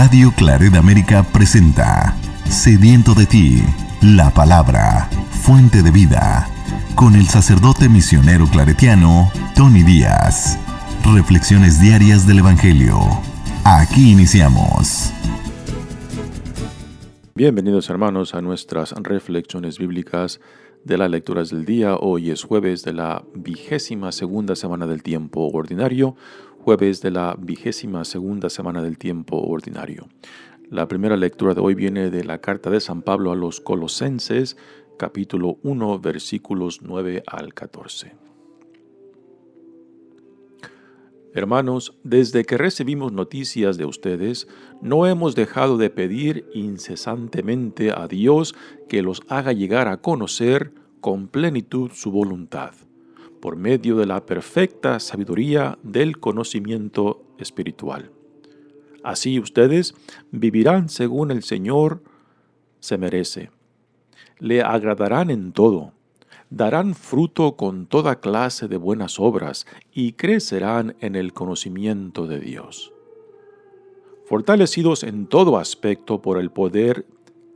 Radio Claret América presenta Sediento de ti, la palabra, fuente de vida, con el sacerdote misionero claretiano Tony Díaz. Reflexiones diarias del Evangelio. Aquí iniciamos. Bienvenidos hermanos a nuestras reflexiones bíblicas de las lecturas del día. Hoy es jueves de la 22ª semana del tiempo ordinario. Jueves de la 22ª semana del tiempo ordinario. La primera lectura de hoy viene de la carta de San Pablo a los Colosenses, capítulo 1, versículos 9 al 14. Hermanos, desde que recibimos noticias de ustedes, no hemos dejado de pedir incesantemente a Dios que los haga llegar a conocer con plenitud su voluntad, por medio de la perfecta sabiduría del conocimiento espiritual. Así ustedes vivirán según el Señor se merece. Le agradarán en todo, darán fruto con toda clase de buenas obras y crecerán en el conocimiento de Dios. Fortalecidos en todo aspecto por el poder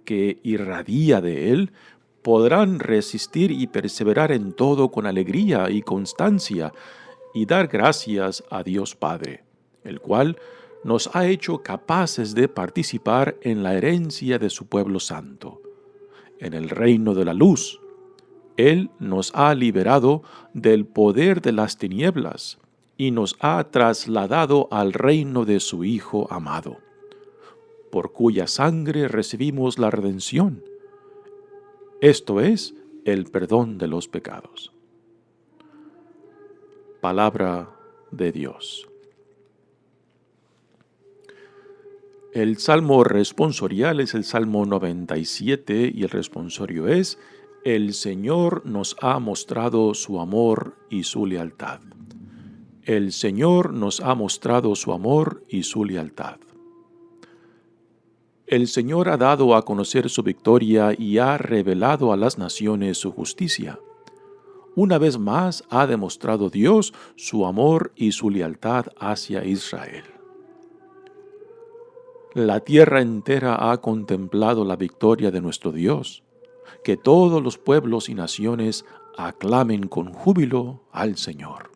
que irradia de Él, podrán resistir y perseverar en todo con alegría y constancia y dar gracias a Dios Padre, el cual nos ha hecho capaces de participar en la herencia de su pueblo santo, en el reino de la luz. Él nos ha liberado del poder de las tinieblas y nos ha trasladado al reino de su Hijo amado, por cuya sangre recibimos la redención. Esto es el perdón de los pecados. Palabra de Dios. El salmo responsorial es el Salmo 97 y el responsorio es: El Señor nos ha mostrado su amor y su lealtad. El Señor nos ha mostrado su amor y su lealtad. El Señor ha dado a conocer su victoria y ha revelado a las naciones su justicia. Una vez más ha demostrado Dios su amor y su lealtad hacia Israel. La tierra entera ha contemplado la victoria de nuestro Dios. Que todos los pueblos y naciones aclamen con júbilo al Señor.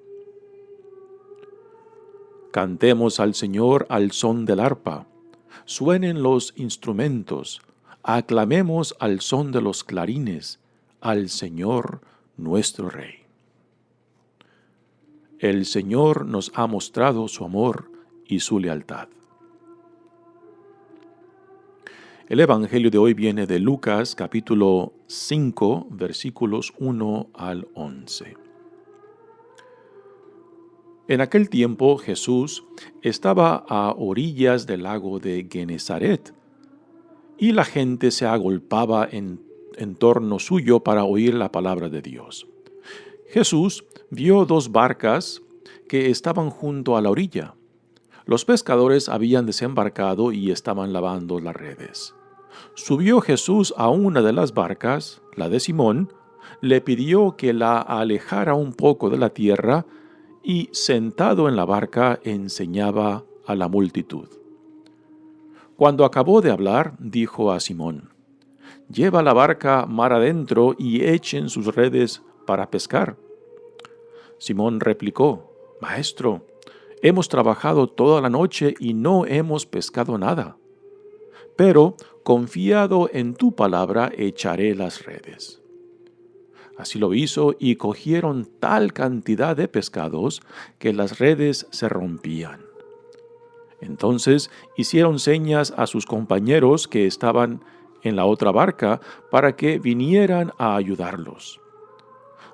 Cantemos al Señor al son del arpa. Suenen los instrumentos, aclamemos al son de los clarines, al Señor nuestro Rey. El Señor nos ha mostrado su amor y su lealtad. El Evangelio de hoy viene de Lucas, capítulo 5, versículos 1 al 11. En aquel tiempo Jesús estaba a orillas del lago de Genesaret, y la gente se agolpaba en torno suyo para oír la palabra de Dios. Jesús vio dos barcas que estaban junto a la orilla. Los pescadores habían desembarcado y estaban lavando las redes. Subió Jesús a una de las barcas, la de Simón, le pidió que la alejara un poco de la tierra y, sentado en la barca, enseñaba a la multitud. Cuando acabó de hablar, dijo a Simón: «Lleva la barca mar adentro y echen sus redes para pescar». Simón replicó: «Maestro, hemos trabajado toda la noche y no hemos pescado nada. Pero, confiado en tu palabra, echaré las redes». Así lo hizo y cogieron tal cantidad de pescados que las redes se rompían. Entonces hicieron señas a sus compañeros que estaban en la otra barca para que vinieran a ayudarlos.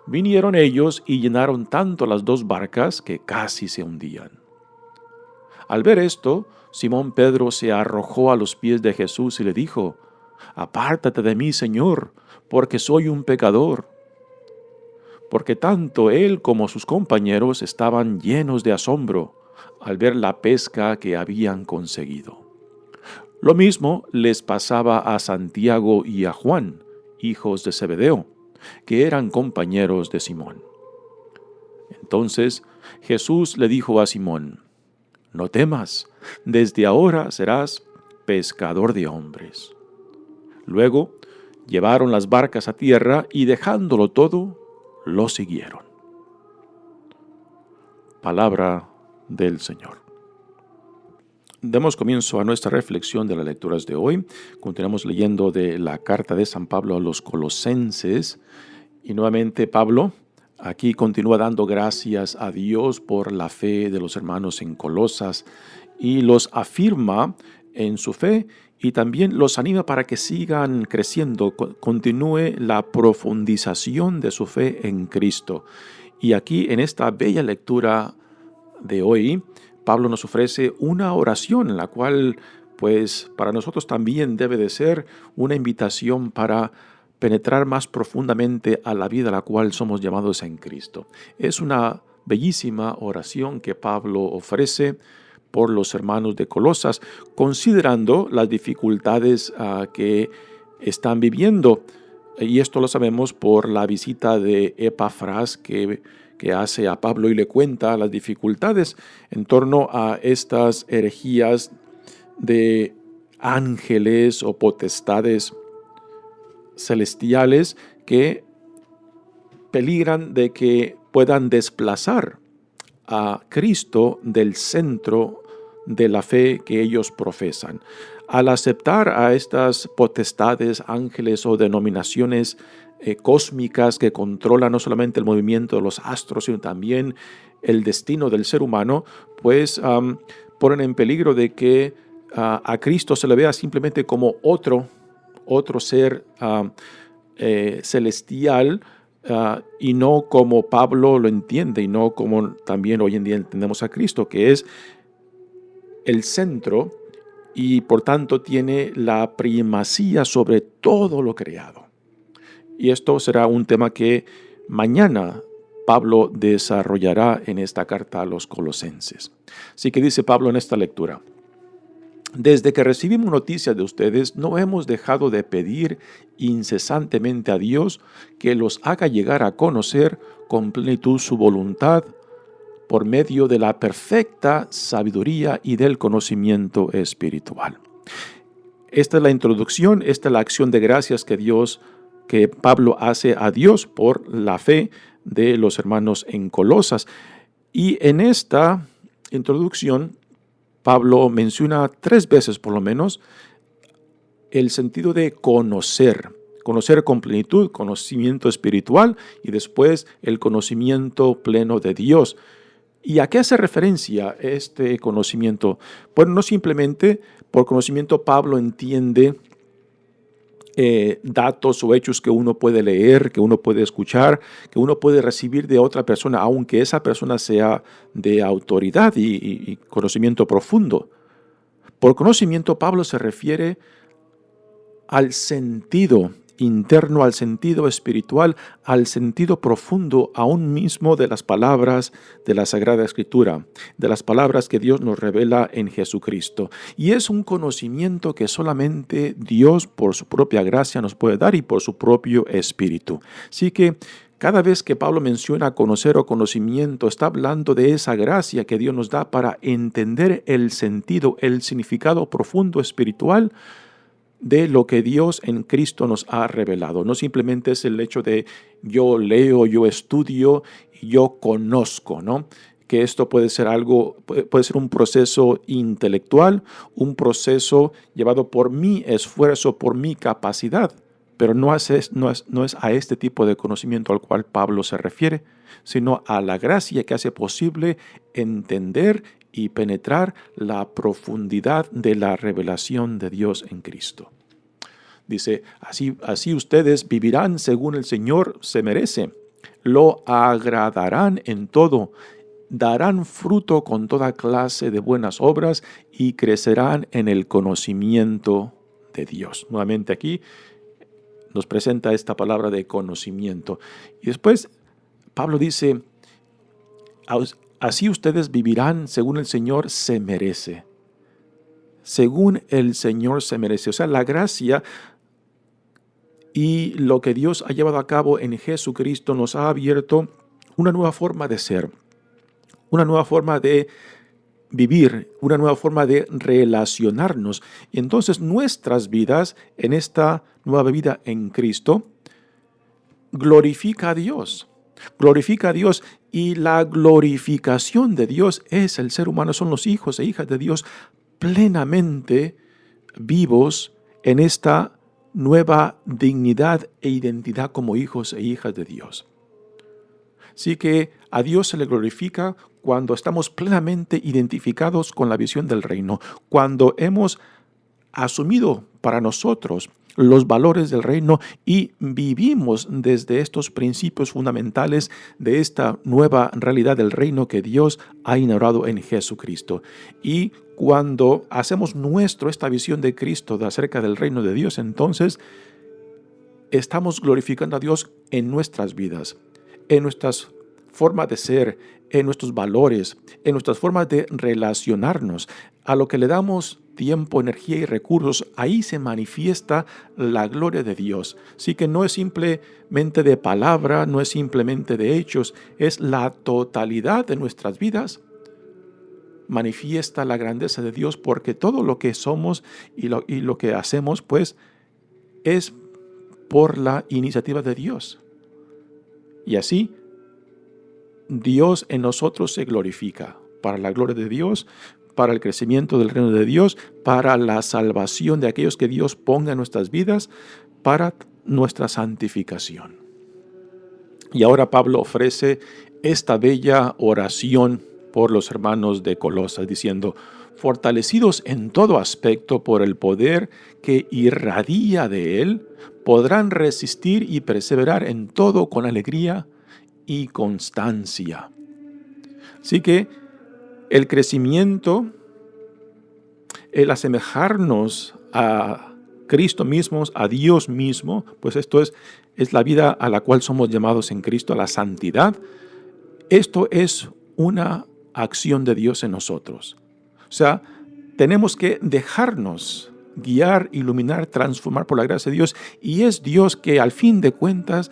Vinieron ellos y llenaron tanto las dos barcas que casi se hundían. Al ver esto, Simón Pedro se arrojó a los pies de Jesús y le dijo: «Apártate de mí, Señor, porque soy un pecador». Porque tanto él como sus compañeros estaban llenos de asombro al ver la pesca que habían conseguido. Lo mismo les pasaba a Santiago y a Juan, hijos de Zebedeo, que eran compañeros de Simón. Entonces Jesús le dijo a Simón: «No temas, desde ahora serás pescador de hombres. Luego llevaron las barcas a tierra y dejándolo todo, lo siguieron. Palabra del Señor. Demos comienzo a nuestra reflexión de las lecturas de hoy. Continuamos leyendo de la carta de San Pablo a los Colosenses. Y nuevamente Pablo aquí continúa dando gracias a Dios por la fe de los hermanos en Colosas y los afirma en su fe y también los anima para que sigan creciendo, continúe la profundización de su fe en Cristo. Y aquí en esta bella lectura de hoy, Pablo nos ofrece una oración en la cual, pues, para nosotros también debe de ser una invitación para penetrar más profundamente a la vida a la cual somos llamados en Cristo. Es una bellísima oración que Pablo ofrece por los hermanos de Colosas, considerando las dificultades que están viviendo. Y esto lo sabemos por la visita de Epafras que hace a Pablo y le cuenta las dificultades en torno a estas herejías de ángeles o potestades celestiales que peligran de que puedan desplazar a Cristo del centro de la fe que ellos profesan. Al aceptar a estas potestades, ángeles o denominaciones cósmicas que controlan no solamente el movimiento de los astros, sino también el destino del ser humano, pues ponen en peligro de que a Cristo se le vea simplemente como otro ser celestial, y no como Pablo lo entiende y no como también hoy en día entendemos a Cristo, que es el centro y por tanto tiene la primacía sobre todo lo creado. Y esto será un tema que mañana Pablo desarrollará en esta carta a los Colosenses. Así que dice Pablo en esta lectura: desde que recibimos noticias de ustedes, no hemos dejado de pedir incesantemente a Dios que los haga llegar a conocer con plenitud su voluntad por medio de la perfecta sabiduría y del conocimiento espiritual. Esta es la introducción, esta es la acción de gracias que Pablo hace a Dios por la fe de los hermanos en Colosas. Y en esta introducción, Pablo menciona 3 veces por lo menos el sentido de conocer con plenitud, conocimiento espiritual y después el conocimiento pleno de Dios. ¿Y a qué hace referencia este conocimiento? Bueno, no simplemente por conocimiento Pablo entiende datos o hechos que uno puede leer, que uno puede escuchar, que uno puede recibir de otra persona, aunque esa persona sea de autoridad y conocimiento profundo. Por conocimiento, Pablo se refiere al sentido interno, al sentido espiritual, al sentido profundo aún mismo de las palabras de la Sagrada Escritura, de las palabras que Dios nos revela en Jesucristo. Y es un conocimiento que solamente Dios por su propia gracia nos puede dar y por su propio Espíritu. Así que cada vez que Pablo menciona conocer o conocimiento, está hablando de esa gracia que Dios nos da para entender el sentido, el significado profundo espiritual de lo que Dios en Cristo nos ha revelado. No simplemente es el hecho de yo leo, yo estudio, yo conozco, ¿no? Que esto puede ser un proceso intelectual, un proceso llevado por mi esfuerzo, por mi capacidad, pero no es a este tipo de conocimiento al cual Pablo se refiere, sino a la gracia que hace posible entender y penetrar la profundidad de la revelación de Dios en Cristo. Dice, así ustedes vivirán según el Señor se merece, lo agradarán en todo, darán fruto con toda clase de buenas obras y crecerán en el conocimiento de Dios. Nuevamente aquí nos presenta esta palabra de conocimiento. Y después Pablo dice, así ustedes vivirán según el Señor se merece. Según el Señor se merece. O sea, la gracia y lo que Dios ha llevado a cabo en Jesucristo nos ha abierto una nueva forma de ser, una nueva forma de vivir, una nueva forma de relacionarnos. Y entonces nuestras vidas en esta nueva vida en Cristo glorifica a Dios. Glorifica a Dios, y la glorificación de Dios es el ser humano, son los hijos e hijas de Dios plenamente vivos en esta nueva dignidad e identidad como hijos e hijas de Dios. Así que a Dios se le glorifica cuando estamos plenamente identificados con la visión del reino, cuando hemos asumido para nosotros los valores del reino y vivimos desde estos principios fundamentales de esta nueva realidad del reino que Dios ha inaugurado en Jesucristo. Y cuando hacemos nuestro esta visión de Cristo acerca del reino de Dios, entonces estamos glorificando a Dios en nuestras vidas, en nuestras formas de ser, en nuestros valores, en nuestras formas de relacionarnos. A lo que le damos tiempo, energía y recursos, ahí se manifiesta la gloria de Dios. Así que no es simplemente de palabra, no es simplemente de hechos, es la totalidad de nuestras vidas. Manifiesta la grandeza de Dios, porque todo lo que somos y lo que hacemos, pues, es por la iniciativa de Dios. Y así, Dios en nosotros se glorifica para la gloria de Dios, para el crecimiento del reino de Dios, para la salvación de aquellos que Dios ponga en nuestras vidas, para nuestra santificación. Y ahora Pablo ofrece esta bella oración por los hermanos de Colosas, diciendo: fortalecidos en todo aspecto por el poder que irradia de él, podrán resistir y perseverar en todo con alegría y constancia. Así que el crecimiento, el asemejarnos a Cristo mismo, a Dios mismo, pues esto es la vida a la cual somos llamados en Cristo, a la santidad. Esto es una acción de Dios en nosotros. O sea, tenemos que dejarnos guiar, iluminar, transformar por la gracia de Dios, y es Dios que al fin de cuentas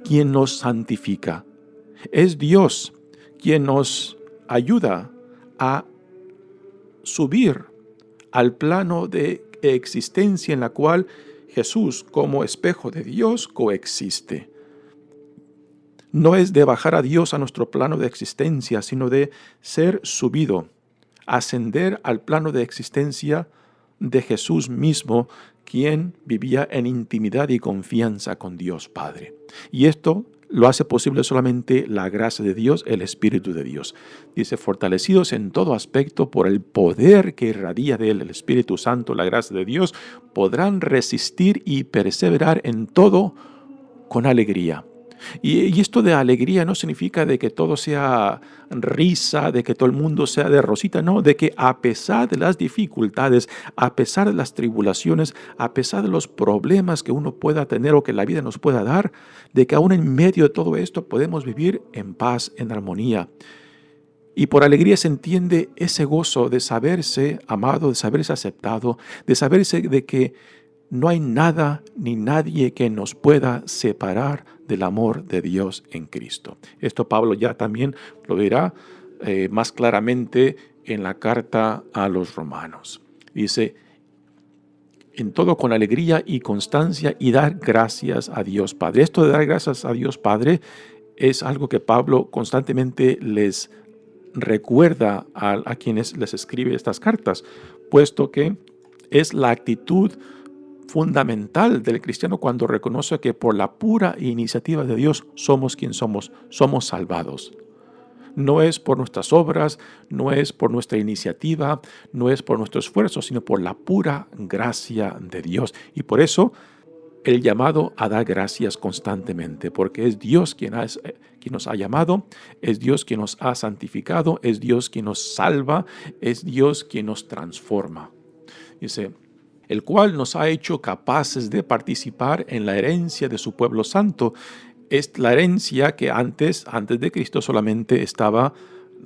quien nos santifica. Es Dios quien nos ayuda a subir al plano de existencia en la cual Jesús, como espejo de Dios, coexiste. No es de bajar a Dios a nuestro plano de existencia, sino de ser subido, ascender al plano de existencia de Jesús mismo, quien vivía en intimidad y confianza con Dios Padre. Y esto lo hace posible solamente la gracia de Dios, el Espíritu de Dios. Dice: fortalecidos en todo aspecto por el poder que irradia de él, el Espíritu Santo, la gracia de Dios, podrán resistir y perseverar en todo con alegría. Y esto de alegría no significa de que todo sea risa, de que todo el mundo sea de rosita, no, de que a pesar de las dificultades, a pesar de las tribulaciones, a pesar de los problemas que uno pueda tener o que la vida nos pueda dar, de que aún en medio de todo esto podemos vivir en paz, en armonía. Y por alegría se entiende ese gozo de saberse amado, de saberse aceptado, de saberse de que no hay nada ni nadie que nos pueda separar del amor de Dios en Cristo. Esto Pablo ya también lo dirá más claramente en la carta a los Romanos. Dice: en todo con alegría y constancia, y dar gracias a Dios Padre. Esto de dar gracias a Dios Padre es algo que Pablo constantemente les recuerda a quienes les escribe estas cartas, puesto que es la actitud fundamental del cristiano cuando reconoce que por la pura iniciativa de Dios somos quien somos salvados. No es por nuestras obras, no es por nuestra iniciativa, no es por nuestro esfuerzo, sino por la pura gracia de Dios. Y por eso el llamado a dar gracias constantemente, porque es Dios quien nos ha llamado, es Dios quien nos ha santificado, es Dios quien nos salva, es Dios quien nos transforma. Dice: el cual nos ha hecho capaces de participar en la herencia de su pueblo santo. Es la herencia que antes de Cristo solamente estaba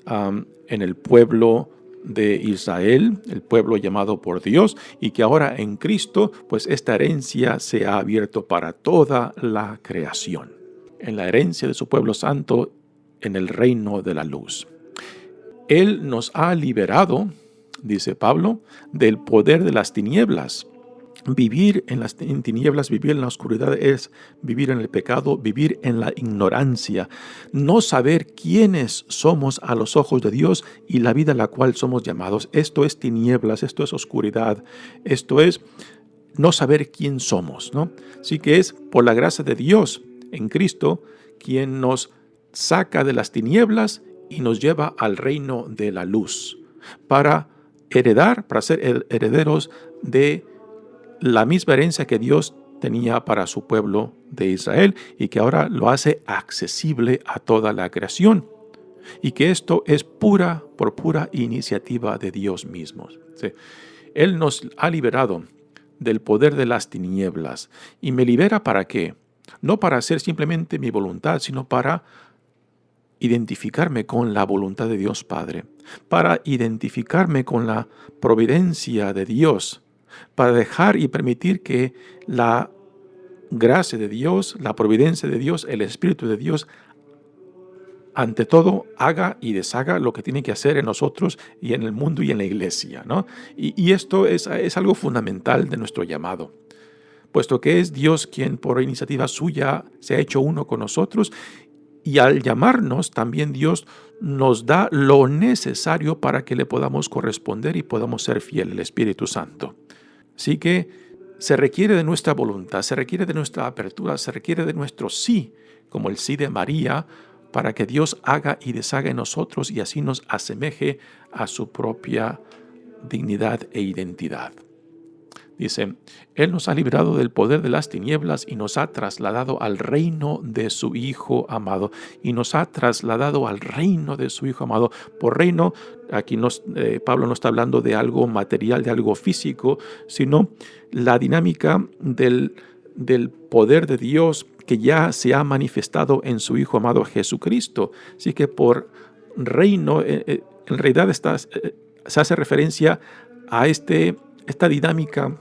en el pueblo de Israel, el pueblo llamado por Dios, y que ahora en Cristo, pues esta herencia se ha abierto para toda la creación. En la herencia de su pueblo santo, en el reino de la luz. Él nos ha liberado, dice Pablo, del poder de las tinieblas. Vivir en tinieblas, vivir en la oscuridad es vivir en el pecado, vivir en la ignorancia, no saber quiénes somos a los ojos de Dios y la vida a la cual somos llamados. Esto es tinieblas, esto es oscuridad, esto es no saber quién somos, ¿no? Así que es por la gracia de Dios en Cristo quien nos saca de las tinieblas y nos lleva al reino de la luz para ser herederos de la misma herencia que Dios tenía para su pueblo de Israel y que ahora lo hace accesible a toda la creación. Y que esto es por pura iniciativa de Dios mismo. ¿Sí? Él nos ha liberado del poder de las tinieblas. ¿Y me libera para qué? No para hacer simplemente mi voluntad, sino para identificarme con la voluntad de Dios Padre, para identificarme con la providencia de Dios, para dejar y permitir que la gracia de Dios, la providencia de Dios, el Espíritu de Dios, ante todo, haga y deshaga lo que tiene que hacer en nosotros y en el mundo y en la iglesia, ¿no? Y esto es algo fundamental de nuestro llamado, puesto que es Dios quien por iniciativa suya se ha hecho uno con nosotros y al llamarnos también Dios nos da lo necesario para que le podamos corresponder y podamos ser fieles al Espíritu Santo. Así que se requiere de nuestra voluntad, se requiere de nuestra apertura, se requiere de nuestro sí, como el sí de María, para que Dios haga y deshaga en nosotros y así nos asemeje a su propia dignidad e identidad. Dice, Él nos ha librado del poder de las tinieblas y nos ha trasladado al reino de su Hijo amado. Y nos ha trasladado al reino de su Hijo amado. Por reino, aquí Pablo no está hablando de algo material, de algo físico, sino la dinámica del poder de Dios que ya se ha manifestado en su Hijo amado Jesucristo. Así que por reino, en realidad se hace referencia a esta dinámica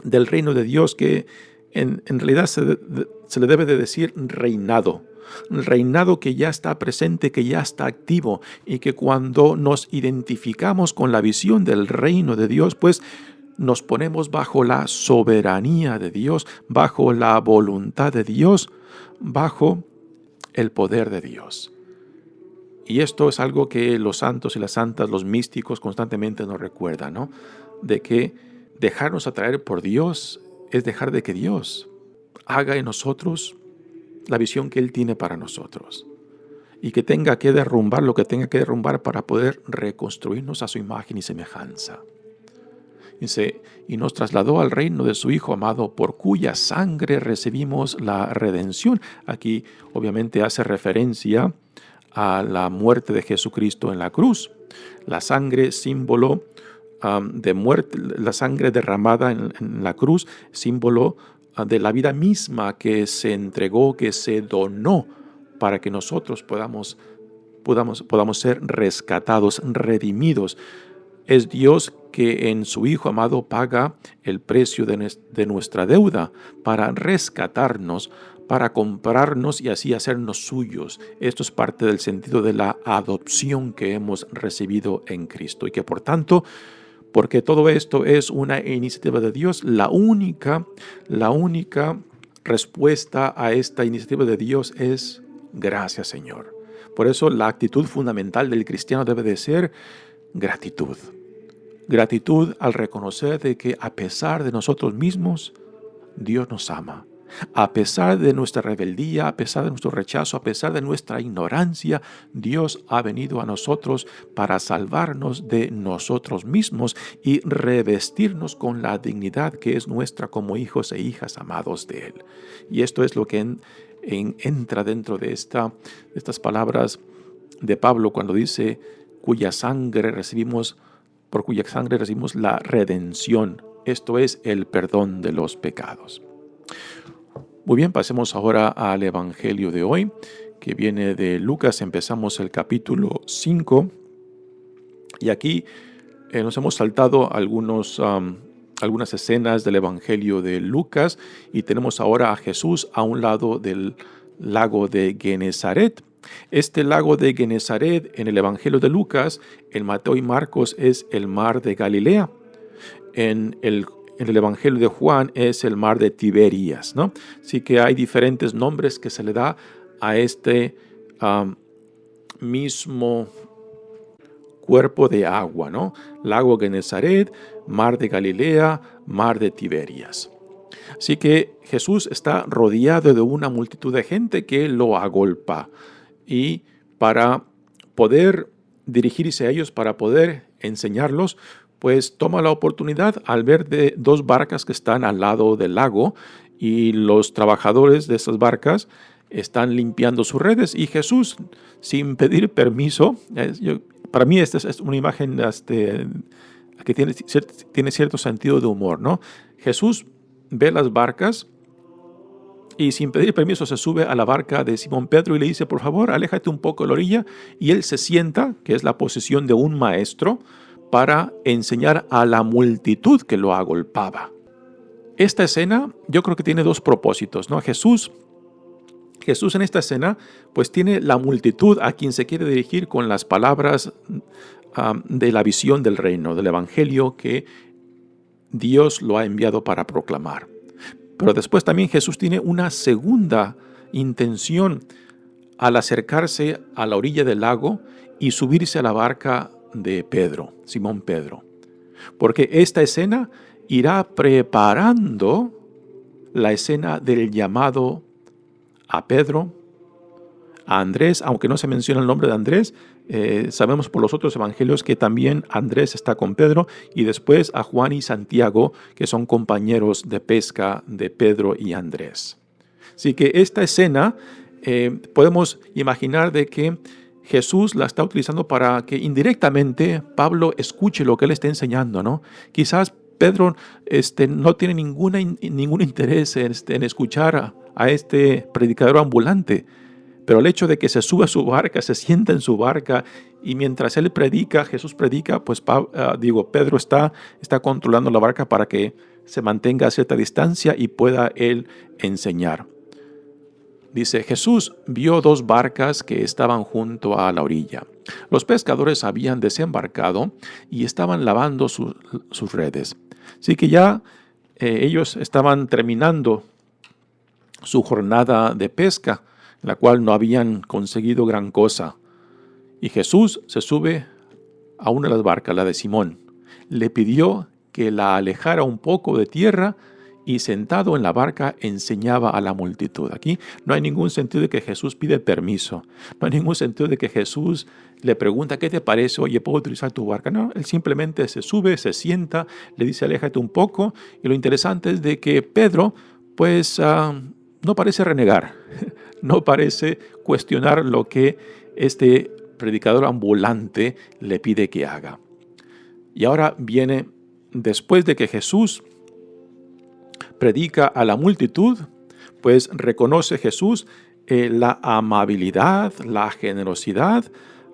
del reino de Dios que en realidad se le debe de decir reinado. Reinado que ya está presente, que ya está activo y que cuando nos identificamos con la visión del reino de Dios, pues nos ponemos bajo la soberanía de Dios, bajo la voluntad de Dios, bajo el poder de Dios. Y esto es algo que los santos y las santas, los místicos constantemente nos recuerdan, ¿no? De que dejarnos atraer por Dios es dejar de que Dios haga en nosotros la visión que Él tiene para nosotros y que tenga que derrumbar lo que tenga que derrumbar para poder reconstruirnos a su imagen y semejanza. Dice, y nos trasladó al reino de su Hijo amado, por cuya sangre recibimos la redención. Aquí obviamente hace referencia a la muerte de Jesucristo en la cruz. La sangre, símbolo de muerte, la sangre derramada en la cruz, símbolo de la vida misma que se entregó, que se donó para que nosotros podamos ser rescatados, redimidos. Es Dios que en su Hijo amado paga el precio de nuestra deuda para rescatarnos, para comprarnos y así hacernos suyos. Esto es parte del sentido de la adopción que hemos recibido en Cristo y que por tanto, porque todo esto es una iniciativa de Dios, la única respuesta a esta iniciativa de Dios es gracias, Señor. Por eso la actitud fundamental del cristiano debe de ser gratitud. Gratitud al reconocer de que a pesar de nosotros mismos, Dios nos ama. A pesar de nuestra rebeldía, a pesar de nuestro rechazo, a pesar de nuestra ignorancia, Dios ha venido a nosotros para salvarnos de nosotros mismos y revestirnos con la dignidad que es nuestra como hijos e hijas amados de Él. Y esto es lo que entra dentro de estas palabras de Pablo cuando dice, por cuya sangre recibimos la redención. Esto es el perdón de los pecados. Muy bien, pasemos ahora al Evangelio de hoy, que viene de Lucas. Empezamos el capítulo 5 y aquí nos hemos saltado algunas escenas del Evangelio de Lucas y tenemos ahora a Jesús a un lado del lago de Genesaret Este lago de Genesaret en el Evangelio de Lucas, en Mateo y Marcos es el mar de Galilea. En el Evangelio de Juan es el mar de Tiberias, ¿no? Así que hay diferentes nombres que se le da a este mismo cuerpo de agua, ¿no? Lago Genesaret, mar de Galilea, mar de Tiberias. Así que Jesús está rodeado de una multitud de gente que lo agolpa. Y para poder dirigirse a ellos, para poder enseñarlos, pues toma la oportunidad al ver de dos barcas que están al lado del lago y los trabajadores de esas barcas están limpiando sus redes y Jesús, sin pedir permiso, para mí esta es una imagen que tiene cierto sentido de humor, ¿no? Jesús ve las barcas y sin pedir permiso se sube a la barca de Simón Pedro y le dice, por favor, aléjate un poco de la orilla, y él se sienta, que es la posición de un maestro, para enseñar a la multitud que lo agolpaba. Esta escena yo creo que tiene dos propósitos, ¿no? Jesús en esta escena pues tiene la multitud a quien se quiere dirigir con las palabras de la visión del reino, del evangelio que Dios lo ha enviado para proclamar. Pero después también Jesús tiene una segunda intención al acercarse a la orilla del lago y subirse a la barca de Pedro, Simón Pedro. Porque esta escena irá preparando la escena del llamado a Pedro, a Andrés, aunque no se menciona el nombre de Andrés, sabemos por los otros evangelios que también Andrés está con Pedro, y después a Juan y Santiago, que son compañeros de pesca de Pedro y Andrés. Así que esta escena podemos imaginar de que Jesús la está utilizando para que indirectamente Pablo escuche lo que él está enseñando, ¿no? Quizás Pedro no tiene ningún interés en escuchar a este predicador ambulante, pero el hecho de que se sube a su barca, se sienta en su barca y mientras él predica, Jesús predica, pues Pedro está controlando la barca para que se mantenga a cierta distancia y pueda él enseñar. Dice, Jesús vio dos barcas que estaban junto a la orilla. Los pescadores habían desembarcado y estaban lavando sus redes. Así que ya ellos estaban terminando su jornada de pesca, en la cual no habían conseguido gran cosa. Y Jesús se sube a una de las barcas, la de Simón. Le pidió que la alejara un poco de tierra y sentado en la barca enseñaba a la multitud. Aquí no hay ningún sentido de que Jesús pide permiso. No hay ningún sentido de que Jesús le pregunta, ¿qué te parece? Oye, ¿puedo utilizar tu barca? No, él simplemente se sube, se sienta, le dice, aléjate un poco. Y lo interesante es de que Pedro, pues, no parece renegar. No parece cuestionar lo que este predicador ambulante le pide que haga. Y ahora viene, después de que Jesús predica a la multitud, pues reconoce Jesús la amabilidad, la generosidad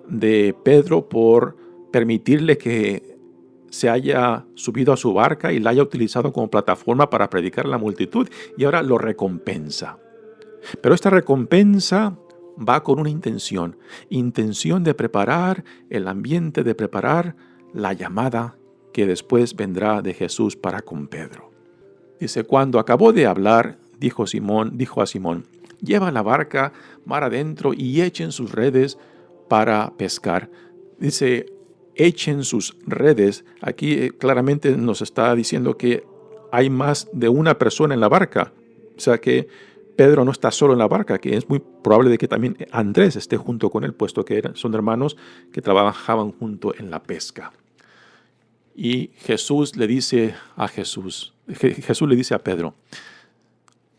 de Pedro por permitirle que se haya subido a su barca y la haya utilizado como plataforma para predicar a la multitud, y ahora lo recompensa. Pero esta recompensa va con una intención de preparar el ambiente, de preparar la llamada que después vendrá de Jesús para con Pedro. Dice, cuando acabó de hablar, dijo a Simón, lleva la barca mar adentro y echen sus redes para pescar. Dice, echen sus redes. Aquí claramente nos está diciendo que hay más de una persona en la barca. O sea que Pedro no está solo en la barca, que es muy probable de que también Andrés esté junto con él, puesto que son hermanos que trabajaban junto en la pesca. Y Jesús le dice a Pedro,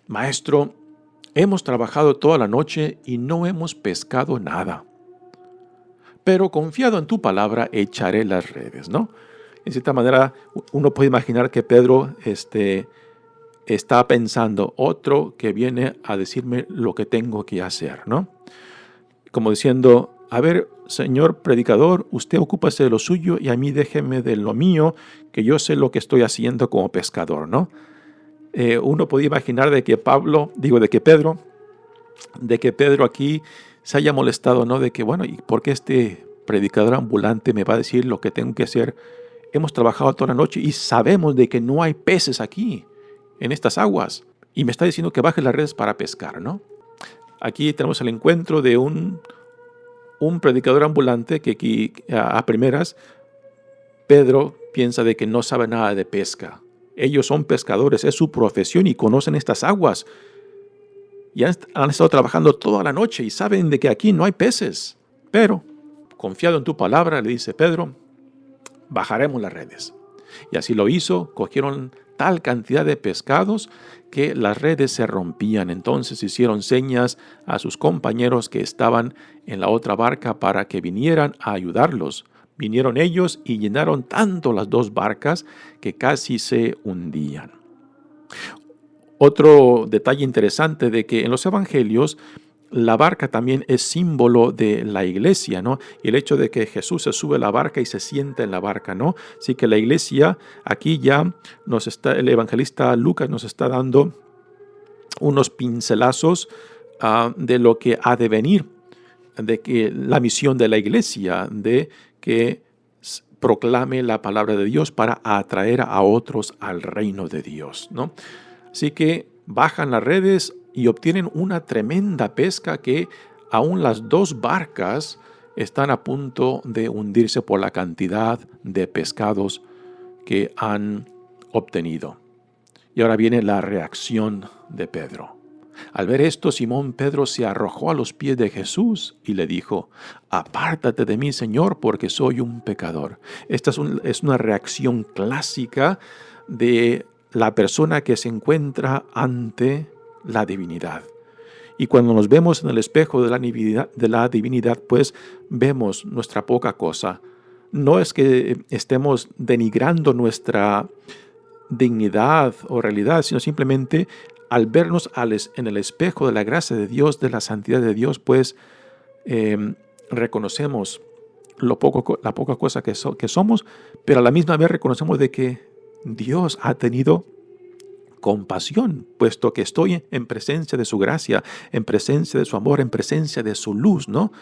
Maestro, hemos trabajado toda la noche y no hemos pescado nada. Pero confiado en tu palabra, echaré las redes, ¿no? En cierta manera, uno puede imaginar que Pedro está pensando, otro que viene a decirme lo que tengo que hacer, ¿no? Como diciendo, a ver, señor predicador, usted ocúpase de lo suyo y a mí déjeme de lo mío, que yo sé lo que estoy haciendo como pescador, ¿no? Uno podía imaginar de que Pedro aquí se haya molestado, ¿no? De que, bueno, ¿y por qué este predicador ambulante me va a decir lo que tengo que hacer? Hemos trabajado toda la noche y sabemos de que no hay peces aquí, en estas aguas. Y me está diciendo que baje las redes para pescar, ¿no? Aquí tenemos el encuentro de un predicador ambulante que aquí, a primeras, Pedro piensa de que no sabe nada de pesca. Ellos son pescadores, es su profesión y conocen estas aguas. Y han estado trabajando toda la noche y saben de que aquí no hay peces. Pero, confiado en tu palabra, le dice Pedro, bajaremos las redes. Y así lo hizo, cogieron tal cantidad de pescados que las redes se rompían. Entonces hicieron señas a sus compañeros que estaban en la otra barca para que vinieran a ayudarlos. Vinieron ellos y llenaron tanto las dos barcas que casi se hundían. Otro detalle interesante de que en los evangelios la barca también es símbolo de la iglesia, ¿no? Y el hecho de que Jesús se sube a la barca y se sienta en la barca, ¿no? Así que la iglesia, aquí ya el evangelista Lucas nos está dando unos pincelazos de lo que ha de venir, de que la misión de la iglesia, de que proclame la palabra de Dios para atraer a otros al reino de Dios, ¿no? Así que bajan las redes y obtienen una tremenda pesca que aún las dos barcas están a punto de hundirse por la cantidad de pescados que han obtenido. Y ahora viene la reacción de Pedro. Al ver esto, Simón Pedro se arrojó a los pies de Jesús y le dijo, apártate de mí, Señor, porque soy un pecador. Esta es una reacción clásica de la persona que se encuentra ante la divinidad. Y cuando nos vemos en el espejo de la divinidad, pues vemos nuestra poca cosa. No es que estemos denigrando nuestra dignidad o realidad, sino simplemente al vernos en el espejo de la gracia de Dios, de la santidad de Dios, pues reconocemos la poca cosa que somos, pero a la misma vez reconocemos de que Dios ha tenido compasión, puesto que estoy en presencia de su gracia, en presencia de su amor, en presencia de su luz, ¿no?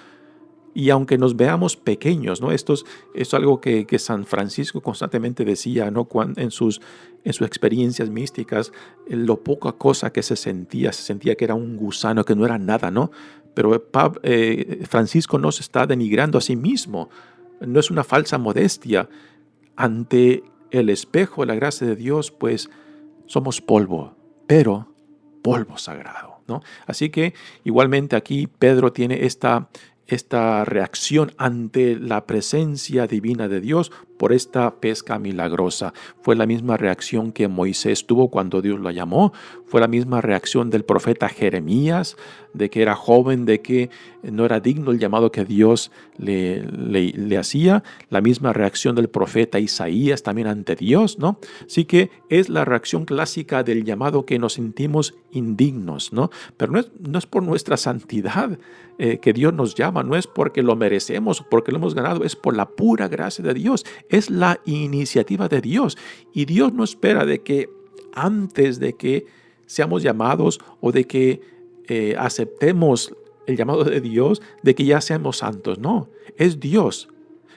Y aunque nos veamos pequeños, ¿no? Esto es algo que San Francisco constantemente decía, ¿no? En sus experiencias místicas, lo poca cosa que se sentía que era un gusano, que no era nada, ¿no? Pero Francisco no se está denigrando a sí mismo, no es una falsa modestia. Ante el espejo de la gracia de Dios, pues somos polvo, pero polvo sagrado, ¿no? Así que igualmente aquí Pedro tiene esta reacción ante la presencia divina de Dios por esta pesca milagrosa. Fue la misma reacción que Moisés tuvo cuando Dios lo llamó. Fue la misma reacción del profeta Jeremías, de que era joven, de que no era digno el llamado que Dios le hacía. La misma reacción del profeta Isaías también ante Dios, ¿no? Así que es la reacción clásica del llamado que nos sentimos indignos, ¿no? Pero no es por nuestra santidad que Dios nos llama, no es porque lo merecemos o porque lo hemos ganado, es por la pura gracia de Dios. Es la iniciativa de Dios. Y Dios no espera de que antes de que seamos llamados o de que aceptemos el llamado de Dios, de que ya seamos santos. No, es Dios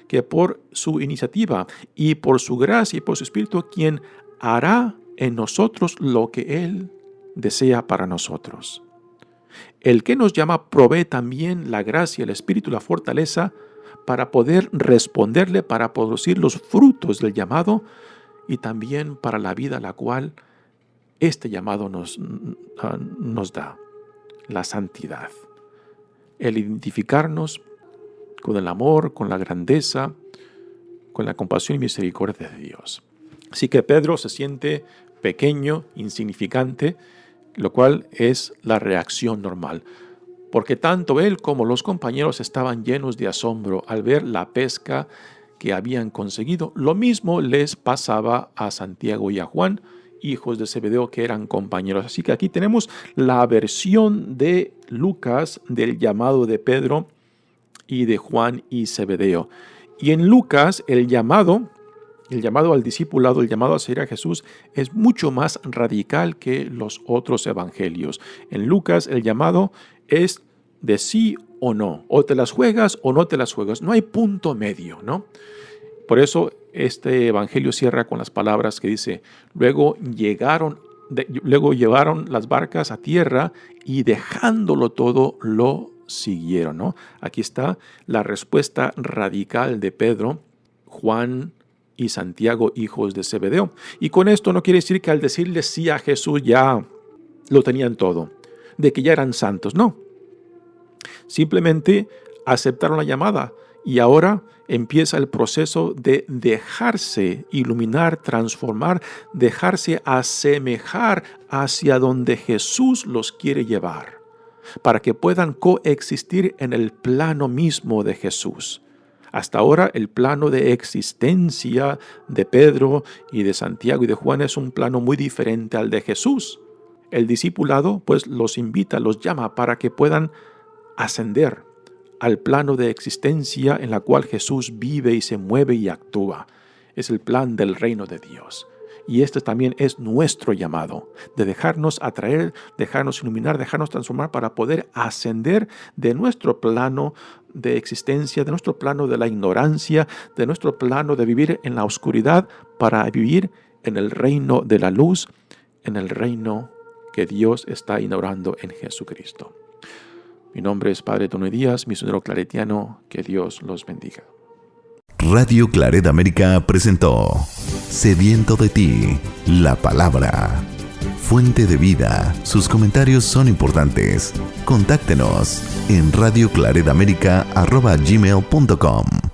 que por su iniciativa y por su gracia y por su Espíritu quien hará en nosotros lo que Él desea para nosotros. El que nos llama provee también la gracia, el Espíritu y la fortaleza para poder responderle, para producir los frutos del llamado y también para la vida a la cual este llamado nos da, la santidad. El identificarnos con el amor, con la grandeza, con la compasión y misericordia de Dios. Así que Pedro se siente pequeño, insignificante, lo cual es la reacción normal. Porque tanto él como los compañeros estaban llenos de asombro al ver la pesca que habían conseguido. Lo mismo les pasaba a Santiago y a Juan, hijos de Zebedeo, que eran compañeros. Así que aquí tenemos la versión de Lucas del llamado de Pedro y de Juan y Zebedeo. Y en Lucas el llamado al discipulado, el llamado a seguir a Jesús es mucho más radical que los otros evangelios. En Lucas el llamado es de sí o no. O te las juegas o no te las juegas. No hay punto medio, ¿no? Por eso este evangelio cierra con las palabras que dice, luego llevaron las barcas a tierra y dejándolo todo lo siguieron, ¿no? Aquí está la respuesta radical de Pedro, Juan y Santiago, hijos de Zebedeo. Y con esto no quiere decir que al decirle sí a Jesús ya lo tenían todo, de que ya eran santos, no. Simplemente aceptaron la llamada y ahora empieza el proceso de dejarse iluminar, transformar, dejarse asemejar hacia donde Jesús los quiere llevar, para que puedan coexistir en el plano mismo de Jesús. Hasta ahora el plano de existencia de Pedro y de Santiago y de Juan es un plano muy diferente al de Jesús. El discipulado pues los invita, los llama para que puedan ascender al plano de existencia en la cual Jesús vive y se mueve y actúa. Es el plan del reino de Dios. Y este también es nuestro llamado, de dejarnos atraer, dejarnos iluminar, dejarnos transformar para poder ascender de nuestro plano de existencia, de nuestro plano de la ignorancia, de nuestro plano de vivir en la oscuridad, para vivir en el reino de la luz, en el reino que Dios está inaugurando en Jesucristo. Mi nombre es Padre Tony Díaz, misionero claretiano. Que Dios los bendiga. Radio Claret América presentó Sediento de ti, la palabra. Fuente de vida. Sus comentarios son importantes. Contáctenos en radioclaretamerica@gmail.com.